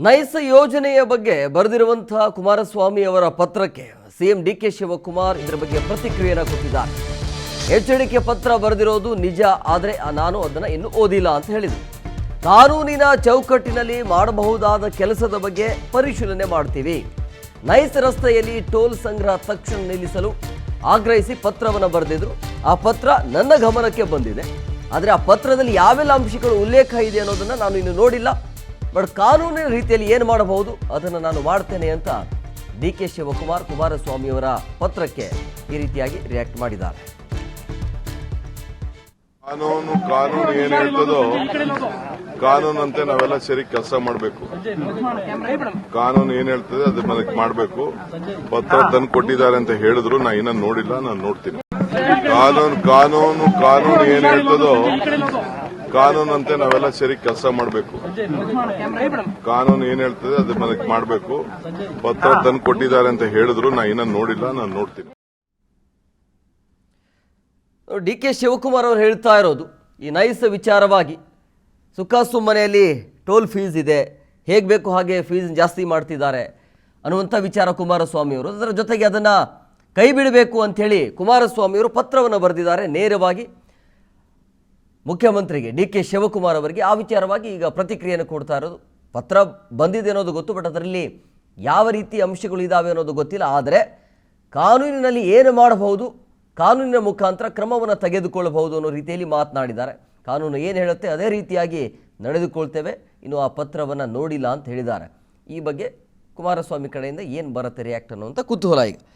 Nice ಯೋಜನೆಯ ಬಗ್ಗೆ ಬರೆದಿರುವಂತಹ ಕುಮಾರಸ್ವಾಮಿ ಅವರ ಪತ್ರಕ್ಕೆ ಸಿಎಂ ಡಿಕೆ ಶಿವಕುಮಾರ್ ಇದರ ಬಗ್ಗೆ ಪ್ರತಿಕ್ರಿಯೆಯನ್ನು ಕೊಟ್ಟಿದ್ದಾರೆ. ಎಚ್ಚರಿಕೆ ಪತ್ರ ಬರೆದಿರೋದು ನಿಜ, ಆದರೆ ನಾನು ಅದನ್ನು ಇನ್ನೂ ಓದಿಲ್ಲ ಅಂತ ಹೇಳಿದರು. ಕಾನೂನಿನ ಚೌಕಟ್ಟಿನಲ್ಲಿ ಮಾಡಬಹುದಾದ ಕೆಲಸದ ಬಗ್ಗೆ ಪರಿಶೀಲನೆ ಮಾಡ್ತೀವಿ. ನೈಸ್ ರಸ್ತೆಯಲ್ಲಿ ಟೋಲ್ ಸಂಗ್ರಹ ತಕ್ಷಣ ನಿಲ್ಲಿಸಲು ಆಗ್ರಹಿಸಿ ಪತ್ರವನ್ನು ಬರೆದಿದ್ರು. ಆ ಪತ್ರ ನನ್ನ ಗಮನಕ್ಕೆ ಬಂದಿದೆ, ಆದರೆ ಆ ಪತ್ರದಲ್ಲಿ ಯಾವೆಲ್ಲ ಅಂಶಗಳು ಉಲ್ಲೇಖ ಇದೆ ಅನ್ನೋದನ್ನು ನಾನು ಇನ್ನು ನೋಡಿಲ್ಲ. ಬಟ್ ಕಾನೂನಿನ ರೀತಿಯಲ್ಲಿ ಏನು ಮಾಡಬಹುದು ಅದನ್ನು ನಾನು ಮಾಡ್ತೇನೆ ಅಂತ ಡಿಕೆ ಶಿವಕುಮಾರ್ ಕುಮಾರಸ್ವಾಮಿಯವರ ಪತ್ರಕ್ಕೆ ಈ ರೀತಿಯಾಗಿ ರಿಯಾಕ್ಟ್ ಮಾಡಿದ್ದಾರೆ. ಕಾನೂನು ಏನ್ ಹೇಳ್ತದೋ ಕಾನೂನಂತೆ ನಾವೆಲ್ಲ ಸರಿ ಕೆಲಸ ಮಾಡಬೇಕು. ಕಾನೂನು ಏನ್ ಹೇಳ್ತದೆ ಅದ್ರ ಮೇಲೆ ಮಾಡಬೇಕು. ಪತ್ರ ತಂದು ಕೊಟ್ಟಿದ್ದಾರೆ ಅಂತ ಹೇಳಿದ್ರು ನಾ ಇನ್ನ ನೋಡಿಲ್ಲ, ನಾನು ನೋಡ್ತೀನಿ. ಕಾನೂನು ಏನ್ ಹೇಳ್ತದೋ ಕಾನೂನಂತೆ ನಾವೆಲ್ಲ ಸರಿ ಕೆಲಸ ಮಾಡಬೇಕು. ಕಾನೂನು ಏನ್ ಹೇಳ್ತದೆ ಅದ್ರ ಮೇಲೆ ಮಾಡಬೇಕು. ಪತ್ರ ತಂದು ಕೊಟ್ಟಿದ್ದಾರೆ ಅಂತ ಹೇಳಿದ್ರು ನಾ ಇನ್ನ ನೋಡಿಲ್ಲ, ನಾನು ನೋಡ್ತೀನಿ. ಡಿ ಕೆ ಶಿವಕುಮಾರ್ ಅವರು ಹೇಳ್ತಾ ಇರೋದು ಈ ನೈಸ್ ವಿಚಾರವಾಗಿ ಸುಖ ಸುಮ್ಮನೆಯಲ್ಲಿ ಟೋಲ್ ಫೀಸ್ ಇದೆ, ಹೇಗೆ ಬೇಕು ಹಾಗೆ ಫೀಸ್ ಜಾಸ್ತಿ ಮಾಡ್ತಿದ್ದಾರೆ ಅನ್ನುವಂಥ ವಿಚಾರ ಕುಮಾರಸ್ವಾಮಿ ಅವರು. ಅದರ ಜೊತೆಗೆ ಅದನ್ನು ಕೈ ಬಿಡಬೇಕು ಅಂಥೇಳಿ ಕುಮಾರಸ್ವಾಮಿ ಅವರು ಪತ್ರವನ್ನು ಬರೆದಿದ್ದಾರೆ ನೇರವಾಗಿ ಮುಖ್ಯಮಂತ್ರಿಗೆ ಡಿ ಕೆ ಶಿವಕುಮಾರ್ ಅವರಿಗೆ. ಆ ವಿಚಾರವಾಗಿ ಈಗ ಪ್ರತಿಕ್ರಿಯೆಯನ್ನು ಕೊಡ್ತಾ ಇರೋದು. ಪತ್ರ ಬಂದಿದೆ ಅನ್ನೋದು ಗೊತ್ತು, ಬಟ್ ಅದರಲ್ಲಿ ಯಾವ ರೀತಿ ಅಂಶಗಳು ಇದ್ದಾವೆ ಅನ್ನೋದು ಗೊತ್ತಿಲ್ಲ. ಆದರೆ ಕಾನೂನಿನಲ್ಲಿ ಏನು ಮಾಡಬಹುದು, ಕಾನೂನಿನ ಮುಖಾಂತರ ಕ್ರಮವನ್ನು ತೆಗೆದುಕೊಳ್ಳಬಹುದು ಅನ್ನೋ ರೀತಿಯಲ್ಲಿ ಮಾತನಾಡಿದ್ದಾರೆ. ಕಾನೂನು ಏನು ಹೇಳುತ್ತೆ ಅದೇ ರೀತಿಯಾಗಿ ನಡೆದುಕೊಳ್ತೇವೆ, ಇನ್ನು ಆ ಪತ್ರವನ್ನು ನೋಡಿಲ್ಲ ಅಂತ ಹೇಳಿದ್ದಾರೆ. ಈ ಬಗ್ಗೆ ಕುಮಾರಸ್ವಾಮಿ ಕಡೆಯಿಂದ ಏನು ಬರುತ್ತೆ ರಿಯಾಕ್ಟ್ ಅನ್ನುವಂಥ ಕುತೂಹಲ ಈಗ.